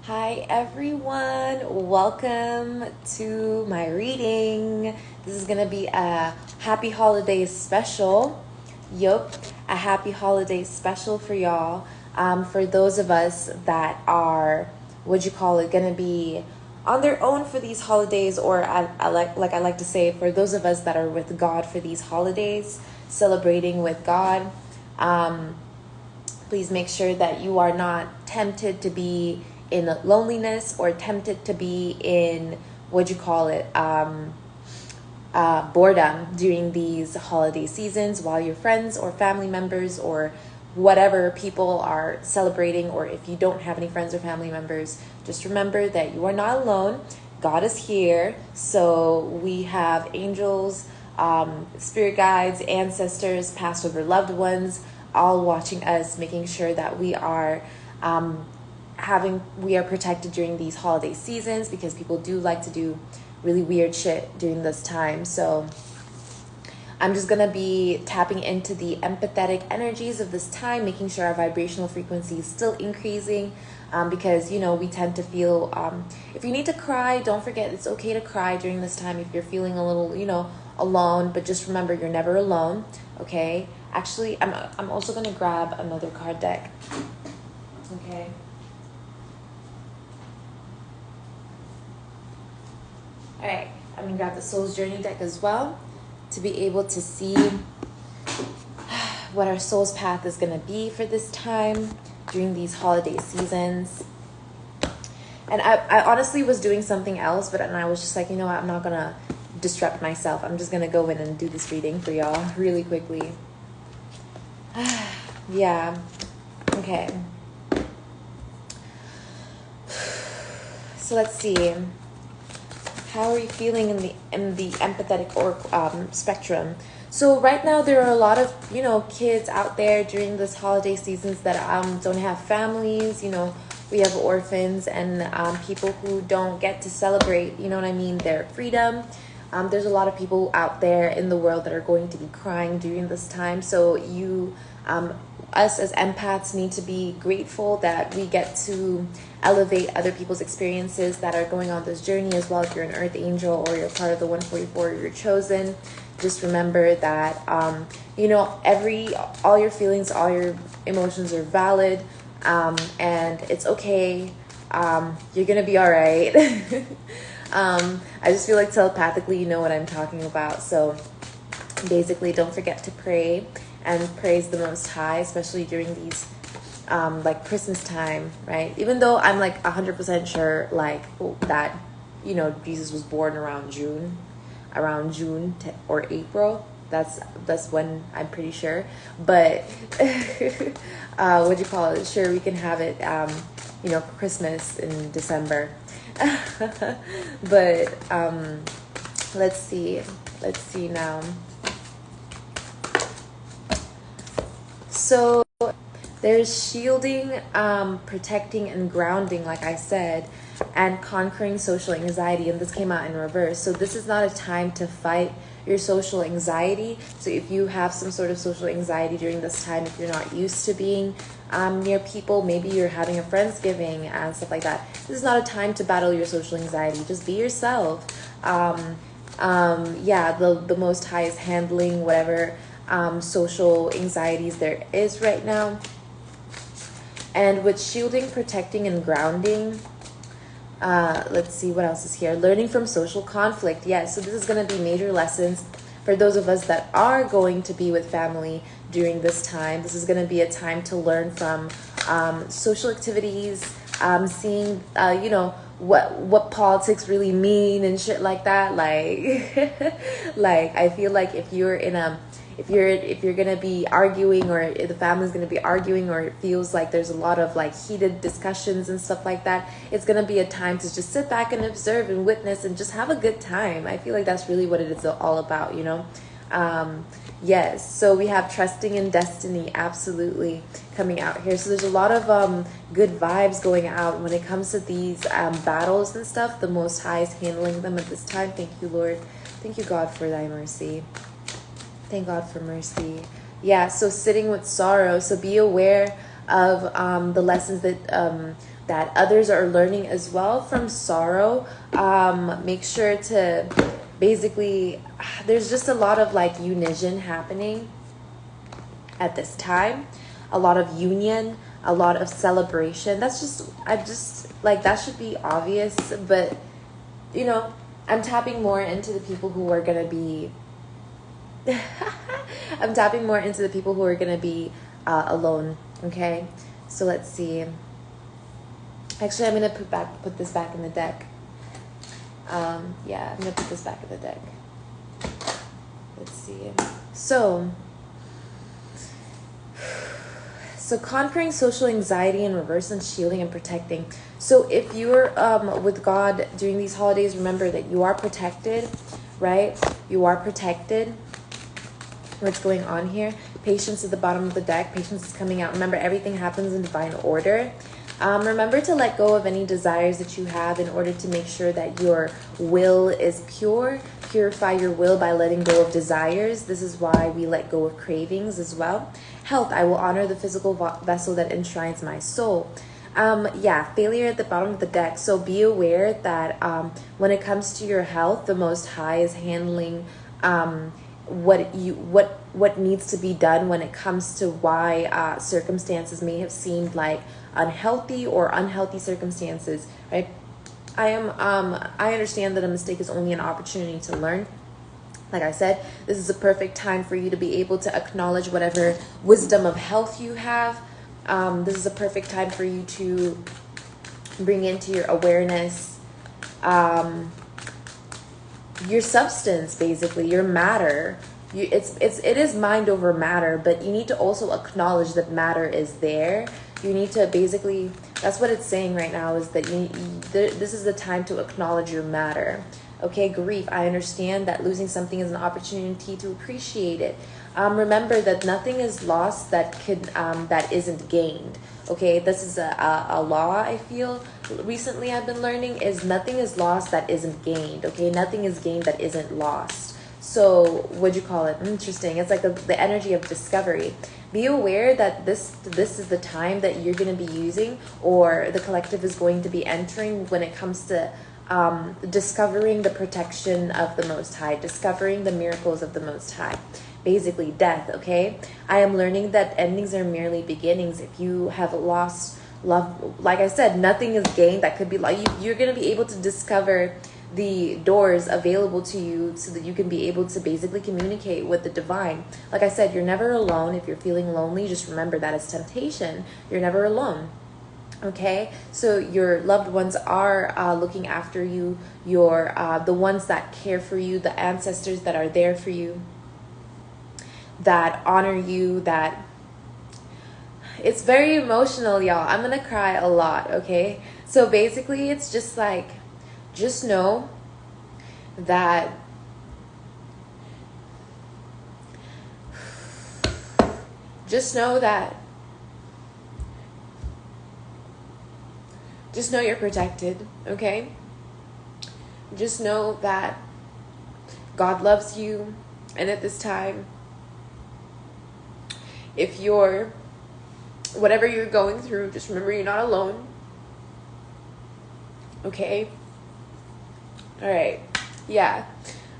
Hi everyone, welcome to my reading. This is gonna be a happy holidays special. Yup, a happy holidays special for y'all. For those of us that are, gonna be on their own for these holidays, or I like to say, for those of us that are with God for these holidays, celebrating with God. Um, Please make sure that you are not tempted to be in loneliness or tempted to be in boredom during these holiday seasons while your friends or family members or whatever people are celebrating, or if you don't have any friends or family members, just remember that you are not alone. God is here. So we have angels, spirit guides, ancestors, past over loved ones, all watching us, making sure that um, we are protected during these holiday seasons, because people do like to do really weird shit during this time. So I'm just gonna be tapping into the empathetic energies of this time, making sure our vibrational frequency is still increasing. Because we tend to feel, if you need to cry, don't forget it's okay to cry during this time if you're feeling a little, alone. But just remember, you're never alone. Okay. Actually, I'm also gonna grab another card deck. Okay. All right. I'm gonna grab the Soul's Journey deck as well to be able to see what our soul's path is going to be for this time during these holiday seasons. And I honestly was doing something else, but I was just like, you know what, I'm not going to disrupt myself. I'm just going to go in and do this reading for y'all really quickly. Yeah. Okay. So let's see. How are you feeling in the empathetic or spectrum? So right now there are a lot of kids out there during this holiday seasons that don't have families. We have orphans and people who don't get to celebrate. You know what I mean? Their freedom. There's a lot of people out there in the world that are going to be crying during this time. So us as empaths need to be grateful that we get to elevate other people's experiences that are going on this journey as well. If you're an earth angel or you're part of the 144, you're chosen. Just remember that all your feelings, all your emotions are valid, and it's okay. You're gonna be all right. I just feel like telepathically you know what I'm talking about. So basically, don't forget to pray and praise the Most High, especially during these like Christmas time, right? Even though I'm like 100% sure that Jesus was born around June, or April. That's when I'm pretty sure. But Sure, we can have it Christmas in December. But let's see now. So there's shielding, protecting, and grounding, like I said, and conquering social anxiety. And this came out in reverse. So this is not a time to fight your social anxiety. So if you have some sort of social anxiety during this time, if you're not used to being near people, maybe you're having a Friendsgiving and stuff like that, this is not a time to battle your social anxiety. Just be yourself. The Most High is handling whatever social anxieties there is right now. And with shielding, protecting, and grounding, let's see what else is here. Learning from social conflict. Yes, so this is going to be major lessons for those of us that are going to be with family during this time. This is going to be a time to learn from social activities, seeing, what politics really mean and shit like that. Like I feel like if you're gonna be arguing, or if the family's gonna be arguing, or it feels like there's a lot of like heated discussions and stuff like that, it's gonna be a time to just sit back and observe and witness and just have a good time. I feel like that's really what it is all about, Yes, so we have trusting in destiny, absolutely, coming out here. So there's a lot of good vibes going out when it comes to these battles and stuff. The Most High is handling them at this time. Thank you, Lord. Thank you, God, for thy mercy. Thank God for mercy. Yeah, so sitting with sorrow. So be aware of the lessons that that others are learning as well from sorrow. Make sure to basically, there's just a lot of like unition happening at this time, a lot of union, a lot of celebration. That's just, I just like, that should be obvious, but you know, I'm tapping more into the people who are gonna be I'm tapping more into the people who are gonna be alone. Okay, so let's see. Actually, I'm gonna put this back in the deck. Yeah, I'm gonna put this back in the deck. Let's see. So conquering social anxiety in reverse and shielding and protecting. So if you're with God during these holidays, remember that you are protected, right? You are protected. What's going on here? Patience at the bottom of the deck. Patience is coming out. Remember, everything happens in divine order. Remember to let go of any desires that you have in order to make sure that your will is pure. Purify your will by letting go of desires. This is why we let go of cravings as well. Health, I will honor the physical vessel that enshrines my soul. Yeah, failure at the bottom of the deck. So be aware that when it comes to your health, the Most High is handling what needs to be done when it comes to why circumstances may have seemed like unhealthy or unhealthy circumstances, right? I understand that a mistake is only an opportunity to learn. Like I said, this is a perfect time for you to be able to acknowledge whatever wisdom of health you have. This is a perfect time for you to bring into your awareness your substance, basically your matter. It is mind over matter, but you need to also acknowledge that matter is there. You need to basically, that's what it's saying right now, is that this is the time to acknowledge your matter. Okay, grief. I understand that losing something is an opportunity to appreciate it. Remember that nothing is lost that isn't gained. Okay, this is a law I feel recently I've been learning, is nothing is lost that isn't gained. Okay, nothing is gained that isn't lost. So what'd you call it? Interesting. It's like the energy of discovery. Be aware that this is the time that you're going to be using, or the collective is going to be entering, when it comes to discovering the protection of the Most High, discovering the miracles of the Most High. Basically death. Okay, I am learning that endings are merely beginnings. If you have lost love, like I said, nothing is gained that could be like you're going to be able to discover the doors available to you so that you can be able to basically communicate with the divine. Like I said, you're never alone. If you're feeling lonely, just remember that it's temptation. You're never alone. Okay, so your loved ones are looking after you. Your the ones that care for you, the ancestors that are there for you, that honor you, that it's very emotional, y'all. I'm gonna cry a lot. Okay, so basically it's just like, just know that just know you're protected. Okay, just know that God loves you, and at this time, if you're, whatever you're going through, just remember you're not alone. Okay? All right. Yeah.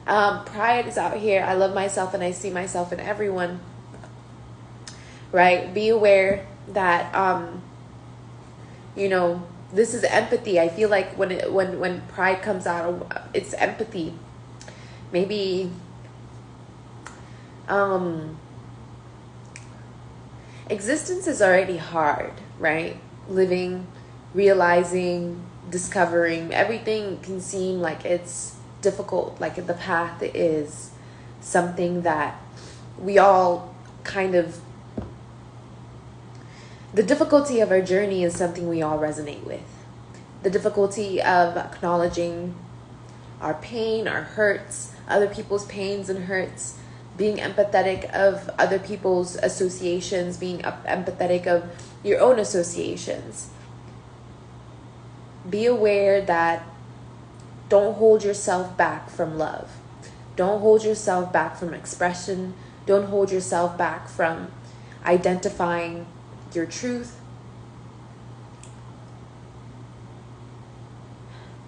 Pride is out here. I love myself and I see myself in everyone. Right? Be aware that, this is empathy. I feel like when pride comes out, it's empathy. Maybe, existence is already hard, right? Living, realizing, discovering, everything can seem like it's difficult. Like the path is something that we all kind of, the difficulty of our journey is something we all resonate with. The difficulty of acknowledging our pain, our hurts, other people's pains and hurts, being empathetic of other people's associations, being empathetic of your own associations. Be aware that don't hold yourself back from love. Don't hold yourself back from expression. Don't hold yourself back from identifying your truth.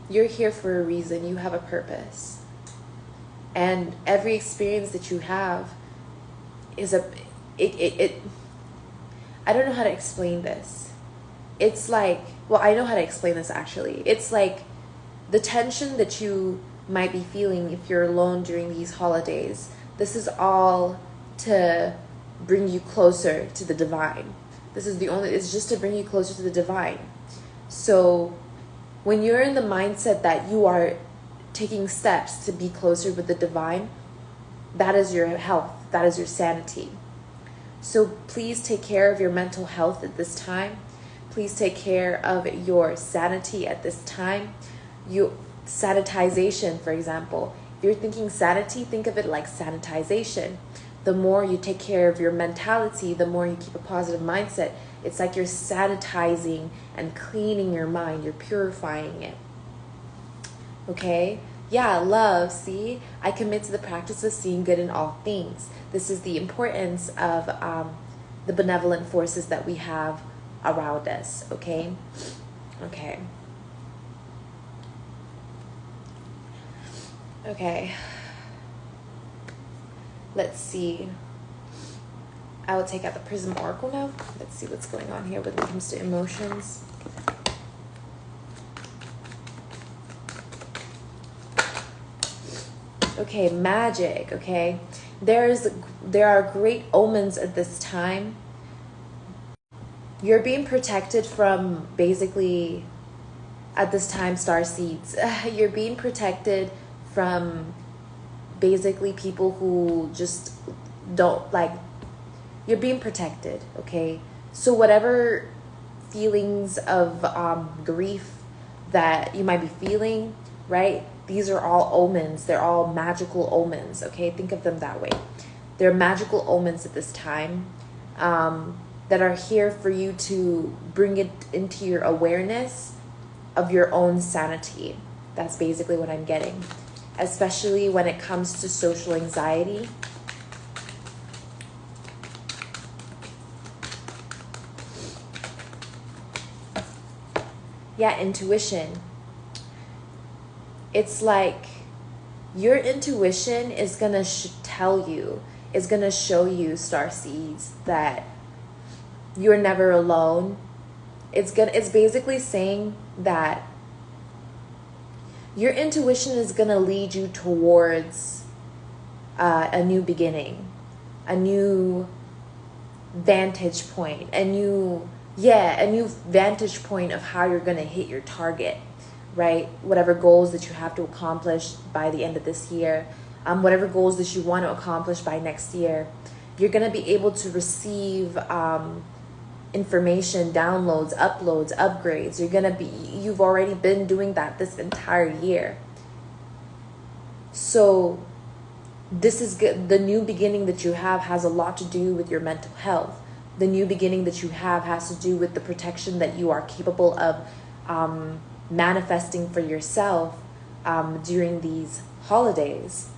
You're here for a reason. You have a purpose. And every experience that you have is I don't know how to explain this. It's like, well, I know how to explain this actually. It's like the tension that you might be feeling if you're alone during these holidays. This is all to bring you closer to the divine. It's just to bring you closer to the divine. So when you're in the mindset that you are taking steps to be closer with the divine, that is your health, that is your sanity. So please take care of your mental health at this time. Please take care of your sanity at this time. Sanitization, for example. If you're thinking sanity, think of it like sanitization. The more you take care of your mentality, the more you keep a positive mindset. It's like you're sanitizing and cleaning your mind. You're purifying it. Okay? Yeah, love, see? I commit to the practice of seeing good in all things. This is the importance of the benevolent forces that we have around us, okay? Okay. Okay. Let's see. I will take out the Prism Oracle now. Let's see what's going on here when it comes to emotions. Okay, magic, okay? There are great omens at this time. You're being protected from basically, at this time, star seeds. You're being protected from basically people who just don't like, you're being protected, okay? So whatever feelings of grief that you might be feeling, right? These are all omens. They're all magical omens, okay? Think of them that way. They're magical omens at this time that are here for you to bring it into your awareness of your own sanity. That's basically what I'm getting. Especially when it comes to social anxiety. Yeah, intuition. It's like your intuition is going to tell you, is going to show you, starseeds, that you're never alone. It's basically saying that your intuition is going to lead you towards a new beginning, a new vantage point, a new vantage point of how you're going to hit your target, right? Whatever goals that you have to accomplish by the end of this year, whatever goals that you want to accomplish by next year, you're going to be able to receive information, downloads, uploads, upgrades. You've already been doing that this entire year. So this is good. The new beginning that you have has a lot to do with your mental health. The new beginning that you have has to do with the protection that you are capable of manifesting for yourself during these holidays.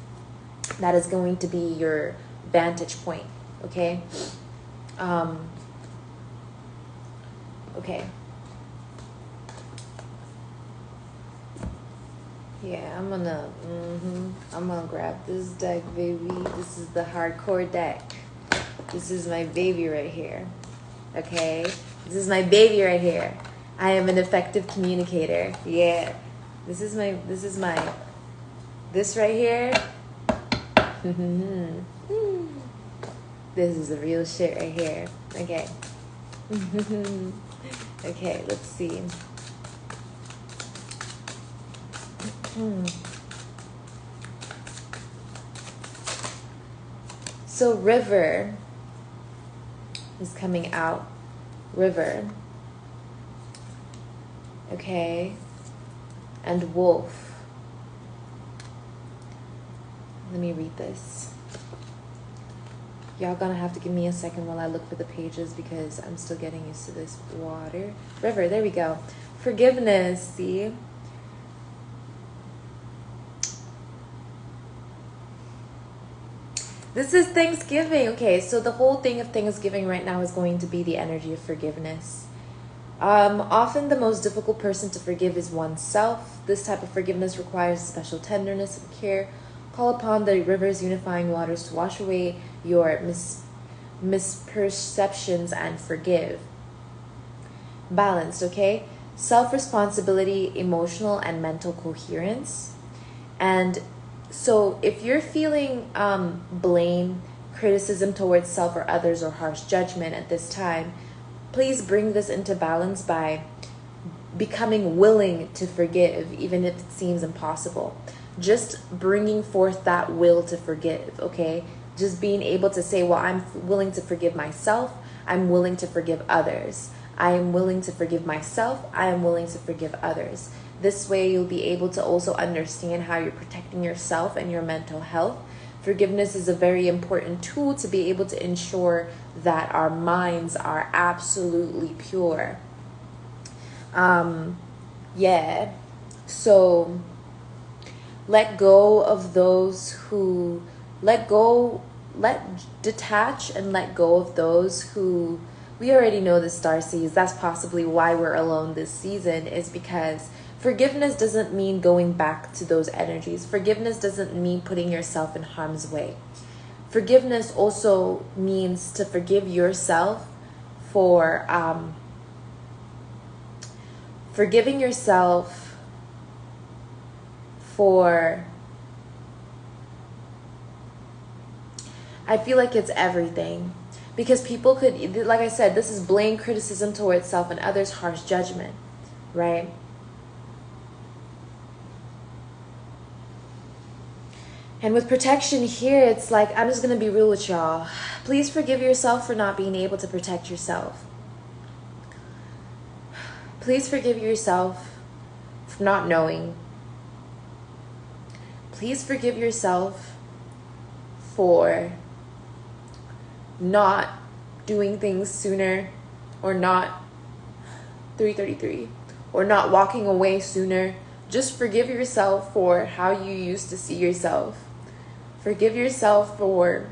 That is going to be your vantage point, okay? Okay. Yeah, I'm gonna grab this deck, baby. This is the hardcore deck. This is my baby right here. Okay? This is my baby right here. I am an effective communicator. Yeah. This right here. This is the real shit right here. Okay. Okay, let's see. So River is coming out. River. Okay. And Wolf. Let me read this. Y'all gonna have to give me a second while I look for the pages because I'm still getting used to this water. River, there we go. Forgiveness, see? This is Thanksgiving. Okay, so the whole thing of Thanksgiving right now is going to be the energy of forgiveness. Often the most difficult person to forgive is oneself. This type of forgiveness requires special tenderness and care. Call upon the river's unifying waters to wash away your misperceptions and forgive. Balanced, okay? Self-responsibility, emotional and mental coherence. And so if you're feeling blame, criticism towards self or others, or harsh judgment at this time, please bring this into balance by becoming willing to forgive, even if it seems impossible. Just bringing forth that will to forgive, okay? Just being able to say, well, I'm willing to forgive myself. I'm willing to forgive others. I am willing to forgive myself. I am willing to forgive others. This way, you'll be able to also understand how you're protecting yourself and your mental health. Forgiveness is a very important tool to be able to ensure that our minds are absolutely pure. Yeah. So let go of those who detach and let go of those who, we already know the star seeds. That's possibly why we're alone this season, is because forgiveness doesn't mean going back to those energies. Forgiveness doesn't mean putting yourself in harm's way. Forgiveness also means to forgive yourself for forgiving yourself for, I feel like it's everything. Because people could, like I said, this is blame, criticism towards self and others, harsh judgment, right? And with protection here, it's like, I'm just going to be real with y'all. Please forgive yourself for not being able to protect yourself. Please forgive yourself for not knowing. Please forgive yourself for not doing things sooner, or not 333, or not walking away sooner. Just forgive yourself for how you used to see yourself. Forgive yourself for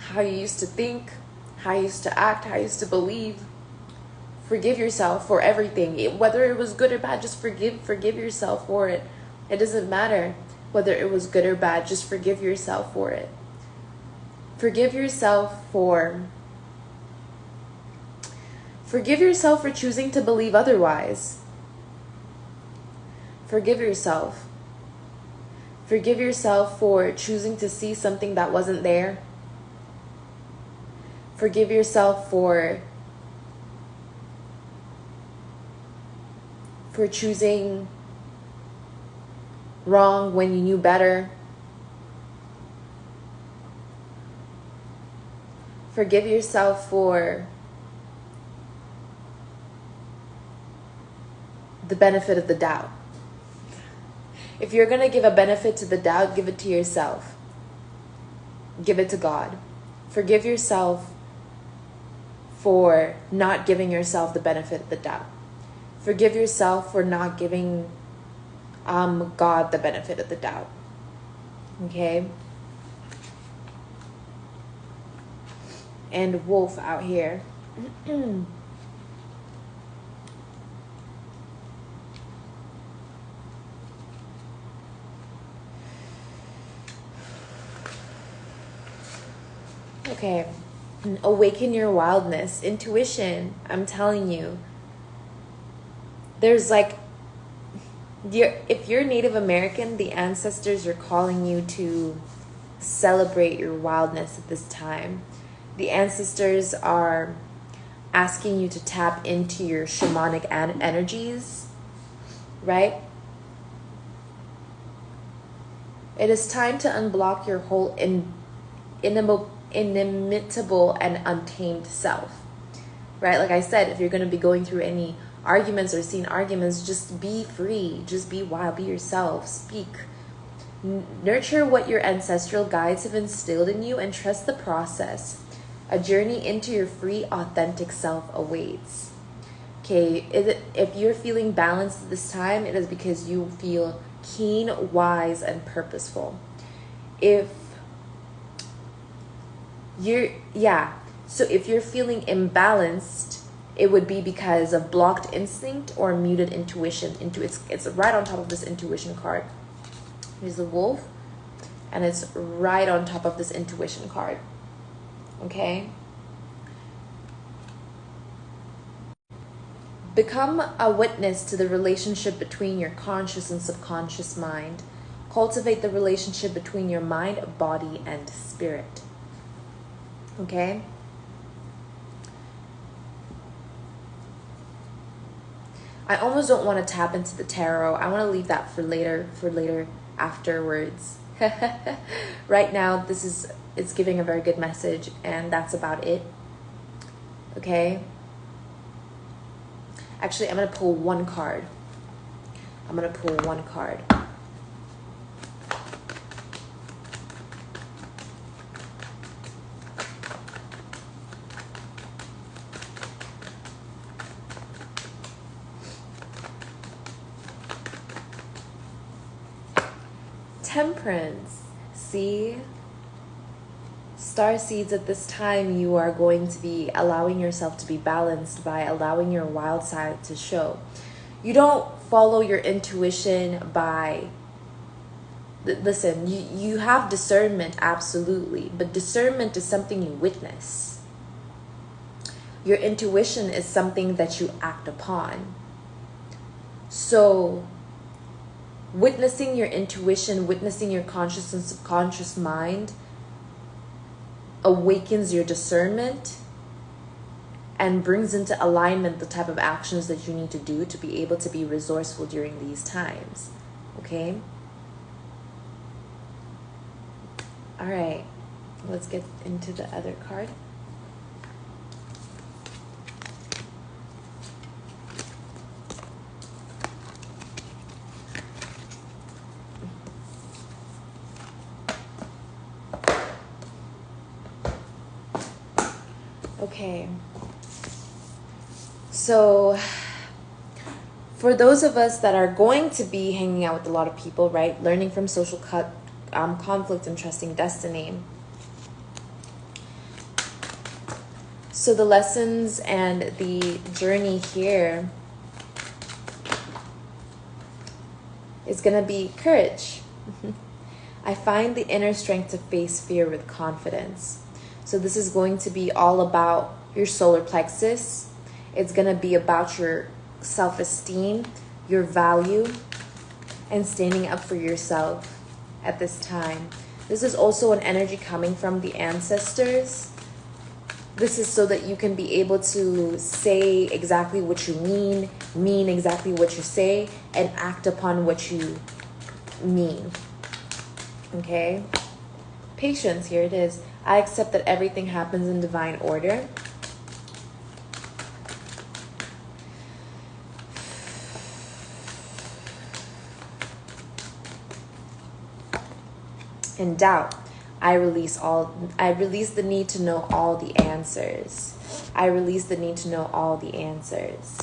how you used to think, how you used to act, how you used to believe. Forgive yourself for everything. Whether it was good or bad, just forgive yourself for it. It doesn't matter whether it was good or bad, just forgive yourself for it. Forgive yourself for choosing to believe otherwise. Forgive yourself. Forgive yourself for choosing to see something that wasn't there. Forgive yourself for choosing wrong when you knew better. Forgive yourself for the benefit of the doubt. If you're going to give a benefit to the doubt, give it to yourself. Give it to God. Forgive yourself for not giving yourself the benefit of the doubt. Forgive yourself for not giving God the benefit of the doubt. Okay? And Wolf out here. Okay. Awaken your wildness, intuition. I'm telling you. There's like, if you're Native American, the ancestors are calling you to celebrate your wildness at this time. The ancestors are asking you to tap into your shamanic energies, right? It is time to unblock your whole inimitable and untamed self, right? Like I said, if you're going to be going through any arguments or seeing arguments, just be free, just be wild, be yourself, speak. Nurture what your ancestral guides have instilled in you and trust the process. A journey into your free, authentic self awaits. Okay, if you're feeling balanced this time, it is because you feel keen, wise, and purposeful. So if you're feeling imbalanced, it would be because of blocked instinct or muted intuition. It's right on top of this intuition card. Here's the wolf, and it's right on top of this intuition card. Okay? Become a witness to the relationship between your conscious and subconscious mind. Cultivate the relationship between your mind, body, and spirit. Okay? I almost don't want to tap into the tarot. I want to leave that for later afterwards. Right now, it's giving a very good message, and that's about it. Okay? Actually, I'm going to pull one card. Temperance. See? Star seeds, at this time, you are going to be allowing yourself to be balanced by allowing your wild side to show. You don't follow your intuition by... Listen, you have discernment, absolutely. But discernment is something you witness. Your intuition is something that you act upon. So... witnessing your intuition, witnessing your conscious and subconscious mind awakens your discernment and brings into alignment the type of actions that you need to do to be able to be resourceful during these times. Okay? All right. Let's get into the other card. Okay, so for those of us that are going to be hanging out with a lot of people, right, learning from social conflict and trusting destiny. So the lessons and the journey here is going to be courage. I find the inner strength to face fear with confidence. So this is going to be all about your solar plexus. It's going to be about your self-esteem, your value, and standing up for yourself at this time. This is also an energy coming from the ancestors. This is so that you can be able to say exactly what you mean exactly what you say, and act upon what you mean. Okay? Patience, here it is. I accept that everything happens in divine order. In doubt, I release the need to know all the answers. I release the need to know all the answers.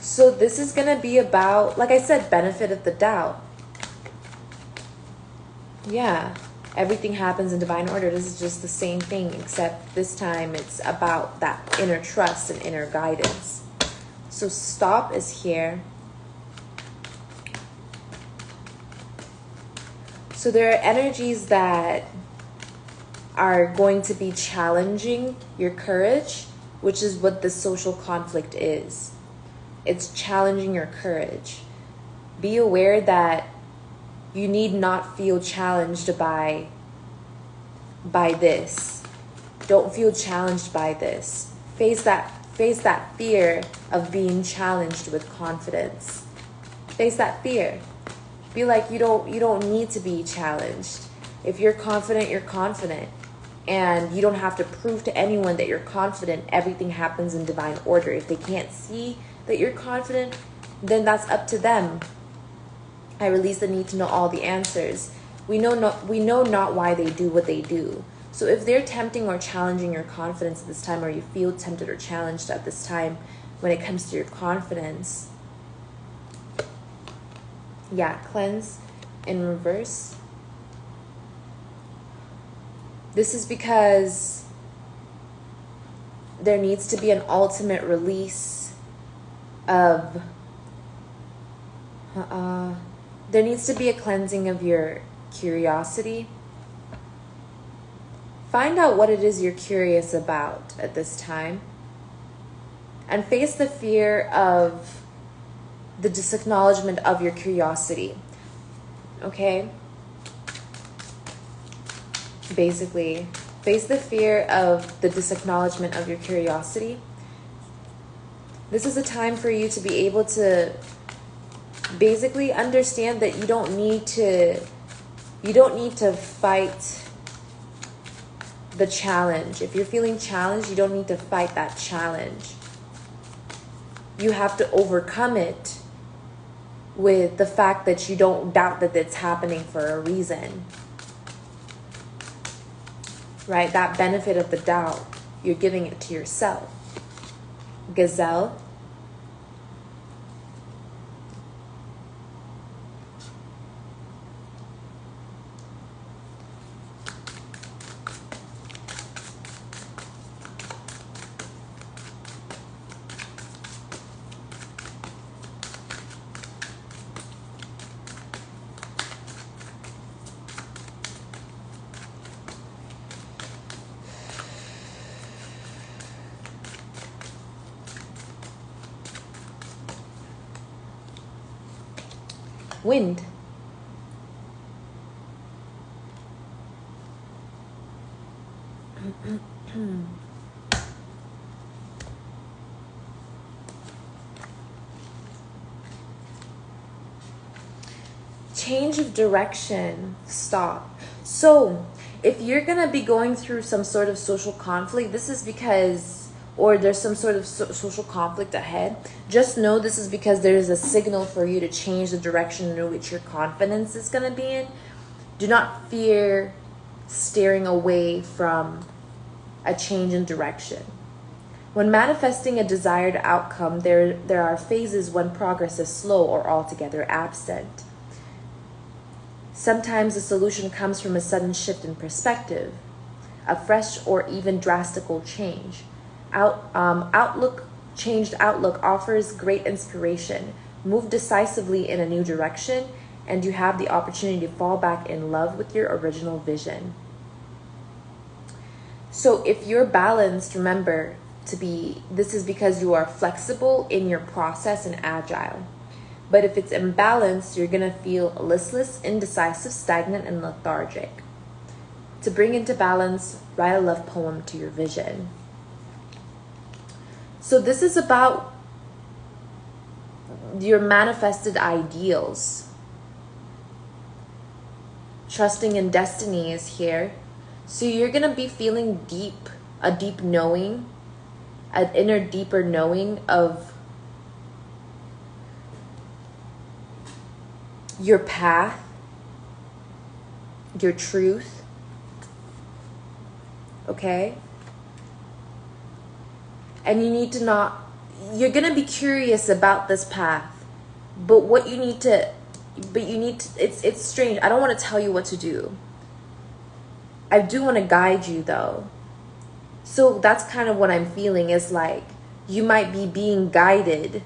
So this is going to be about, like I said, benefit of the doubt. Yeah, everything happens in divine order. This is just the same thing, except this time it's about that inner trust and inner guidance. So stop is here. So there are energies that are going to be challenging your courage, which is what the social conflict is. It's challenging your courage. Be aware that you need not feel challenged by this. Don't feel challenged by this. Face that fear of being challenged with confidence. Face that fear. Be like, you don't need to be challenged. If you're confident, you're confident. And you don't have to prove to anyone that you're confident. Everything happens in divine order. If they can't see that you're confident, then that's up to them. I release the need to know all the answers. We know not why they do what they do. So if they're tempting or challenging your confidence at this time, or you feel tempted or challenged at this time when it comes to your confidence, yeah, cleanse in reverse. This is because there needs to be an ultimate release of there needs to be a cleansing of your curiosity. Find out what it is you're curious about at this time, and face the fear of the disacknowledgement of your curiosity. Okay? Basically, face the fear of the disacknowledgement of your curiosity. This is a time for you to be able to basically understand that you don't need to fight the challenge. If you're feeling challenged, you don't need to fight that challenge. You have to overcome it with the fact that you don't doubt that it's happening for a reason. Right? That benefit of the doubt, you're giving it to yourself. Gazelle. Wind. Change of direction. Stop. So, if you're going to be going through some sort of social conflict, this is because, or there's some sort of social conflict ahead, just know this is because there is a signal for you to change the direction in which your confidence is going to be in. Do not fear steering away from a change in direction. When manifesting a desired outcome, there are phases when progress is slow or altogether absent. Sometimes the solution comes from a sudden shift in perspective, a fresh or even drastical change. Changed outlook offers great inspiration. Move decisively in a new direction, and you have the opportunity to fall back in love with your original vision. So if you're balanced, remember this is because you are flexible in your process and agile. But if it's imbalanced, you're going to feel listless, indecisive, stagnant, and lethargic. To bring into balance, write a love poem to your vision. So this is about your manifested ideals. Trusting in destiny is here. So you're going to be feeling a deep knowing, an inner deeper knowing of your path, your truth. Okay? And you need to you're going to be curious about this path. But it's strange. I don't want to tell you what to do. I do want to guide you though. So that's kind of what I'm feeling, is like you might be being guided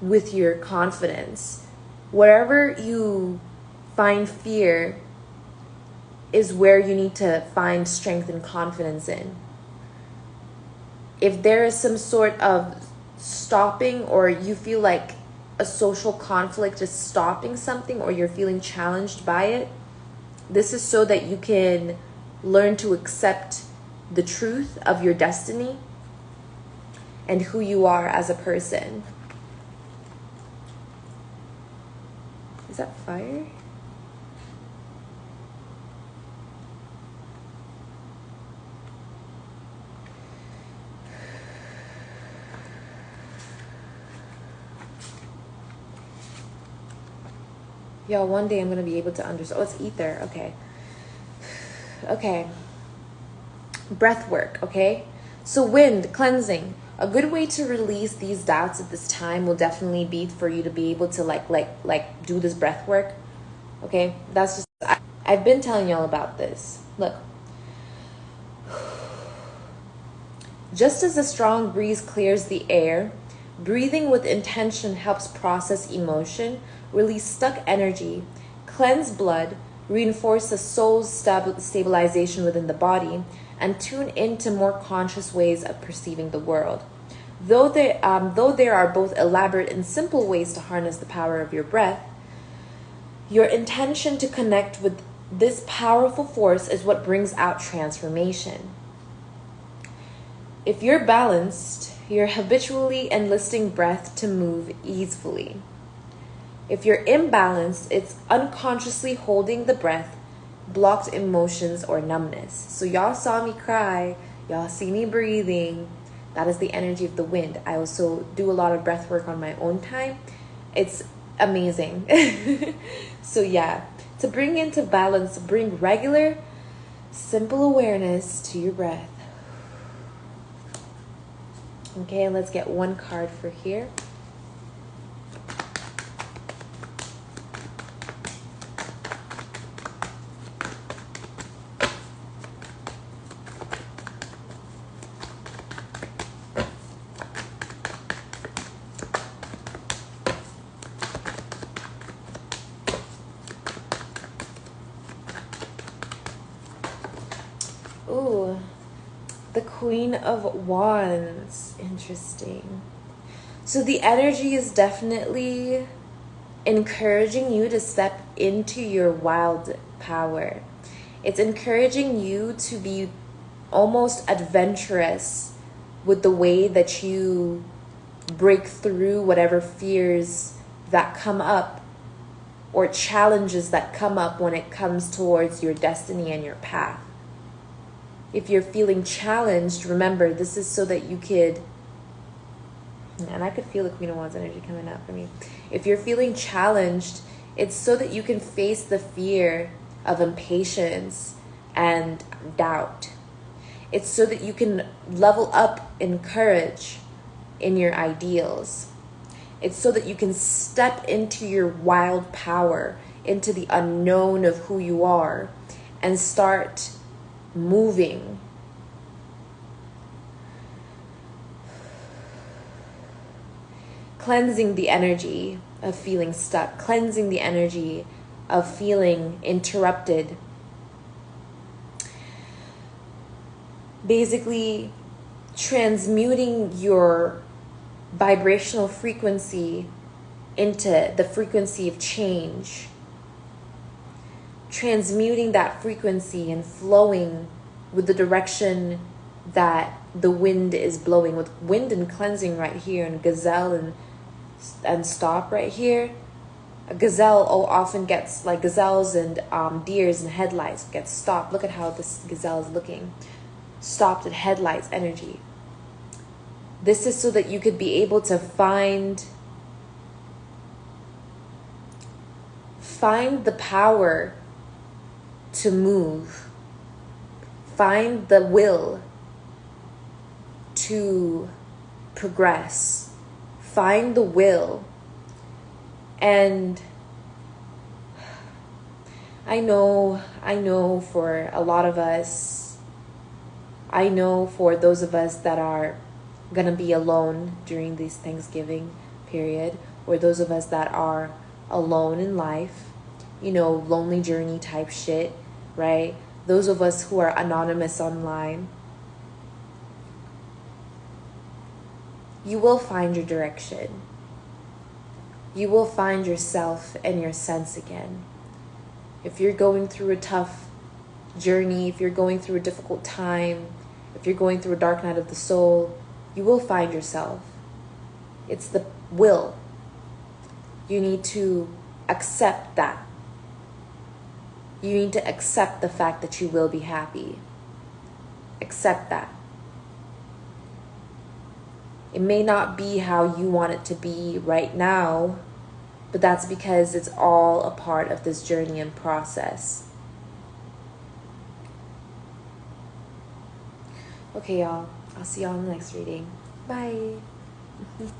with your confidence. Wherever you find fear is where you need to find strength and confidence in. If there is some sort of stopping, or you feel like a social conflict is stopping something, or you're feeling challenged by it, this is so that you can learn to accept the truth of your destiny and who you are as a person. Is that fire? Y'all, one day I'm going to be able to understand. Oh, it's ether. Okay. Okay. Breath work, okay? So wind, cleansing. A good way to release these doubts at this time will definitely be for you to be able to like do this breath work. Okay? That's just, I've been telling y'all about this. Look. Just as a strong breeze clears the air, breathing with intention helps process emotion, release stuck energy, cleanse blood, reinforce the soul's stabilization within the body, and tune into more conscious ways of perceiving the world. Though there are both elaborate and simple ways to harness the power of your breath, your intention to connect with this powerful force is what brings out transformation. If you're balanced, you're habitually enlisting breath to move easily. If you're imbalanced, it's unconsciously holding the breath, blocked emotions, or numbness. So y'all saw me cry, y'all see me breathing. That is the energy of the wind. I also do a lot of breath work on my own time. It's amazing. So yeah, to bring into balance, bring regular, simple awareness to your breath. Okay, let's get one card for here. Ooh, the Queen of Wands. Interesting. So the energy is definitely encouraging you to step into your wild power. It's encouraging you to be almost adventurous with the way that you break through whatever fears that come up or challenges that come up when it comes towards your destiny and your path. If you're feeling challenged, remember, this is so that you could, and I could feel the Queen of Wands energy coming up for me. If you're feeling challenged, it's so that you can face the fear of impatience and doubt. It's so that you can level up in courage in your ideals. It's so that you can step into your wild power, into the unknown of who you are, and start moving. Cleansing the energy of feeling stuck, cleansing the energy of feeling interrupted. Basically, transmuting your vibrational frequency into the frequency of change. Transmuting that frequency and flowing with the direction that the wind is blowing, with wind and cleansing right here, and gazelle and stop right here. A gazelle often gets, like gazelles and deers and headlights, gets stopped. Look at how this gazelle is looking. Stopped at headlights energy. This is so that you could be able to find the power to move. Find the will to progress. Find the will. And I know for a lot of us, I know for those of us that are gonna be alone during this Thanksgiving period, or those of us that are alone in life, lonely journey type shit, right? Those of us who are anonymous online, you will find your direction. You will find yourself and your sense again. If you're going through a tough journey, if you're going through a difficult time, if you're going through a dark night of the soul, you will find yourself. It's the will. You need to accept that. You need to accept the fact that you will be happy. Accept that. It may not be how you want it to be right now, but that's because it's all a part of this journey and process. Okay, y'all. I'll see y'all in the next reading. Bye.